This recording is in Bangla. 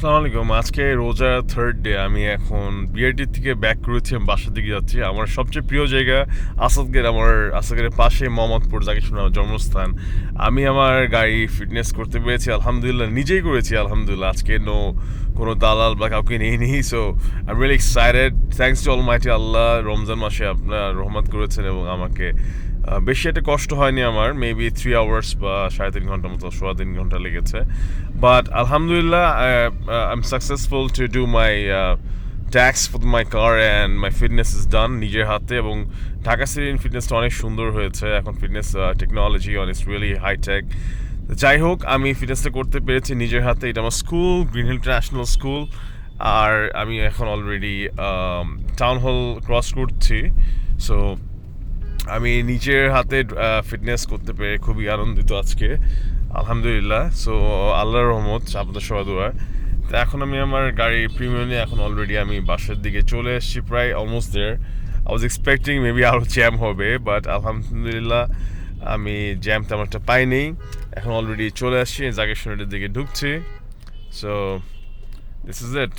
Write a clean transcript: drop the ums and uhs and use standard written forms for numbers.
আসসালামু আলাইকুম। আজকে রোজার থার্ড ডে। আমি এখন বিআরটি থেকে ব্যাক করেছি, আমি বাসার দিকে যাচ্ছি। আমার সবচেয়ে প্রিয় জায়গা আসাদগেরের পাশে মোহাম্মদপুর, যাকে শুনে আমার জন্মস্থান। আমি আমার গাড়ি ফিটনেস করতে পেরেছি আলহামদুলিল্লাহ, নিজেই করেছি আলহামদুলিল্লাহ। আজকে কোনো দালাল বা কাউকে নিইনি। So I am really excited. Thanks to almighty Allah, Ramzan মাসে আপনার রহমত করেছেন এবং আমাকে বেশি একটা কষ্ট হয়নি আমার। মেবি 3 আওয়ার্স বা 3.5 ঘন্টার মতো, 3.25 ঘন্টা লেগেছে। বাট আলহামদুলিল্লাহ, I am successful to do my tax for my car and my fitness is done নিজের হাতে। এবং ঢাকা সিটির ফিটনেসটা অনেক সুন্দর হয়েছে। এখন fitness technology on it's really hi-tech. যাই হোক, আমি ফিটনেসটা করতে পেরেছি নিজের হাতে। এটা আমার school, Green Hill International School. আর আমি এখন অলরেডি টাউন হল ক্রস করছি। সো আমি নিজের হাতে ফিটনেস করতে পেরে খুবই আনন্দিত আজকে আলহামদুলিল্লাহ। সো আল্লাহর রহমত, আপনাদের সবাই দোয়া। তো এখন আমি আমার গাড়ি প্রিমিয়াম নিয়ে এখন অলরেডি আমি বাসার দিকে চলে এসেছি, প্রায় almost there. I was expecting maybe আরও জ্যাম হবে, বাট আলহামদুলিল্লাহ আমি জ্যাম তেমন একটা পাইনি। এখন অলরেডি চলে আসছি, জাগেশ্বরের দিকে ঢুকছি। So this is it.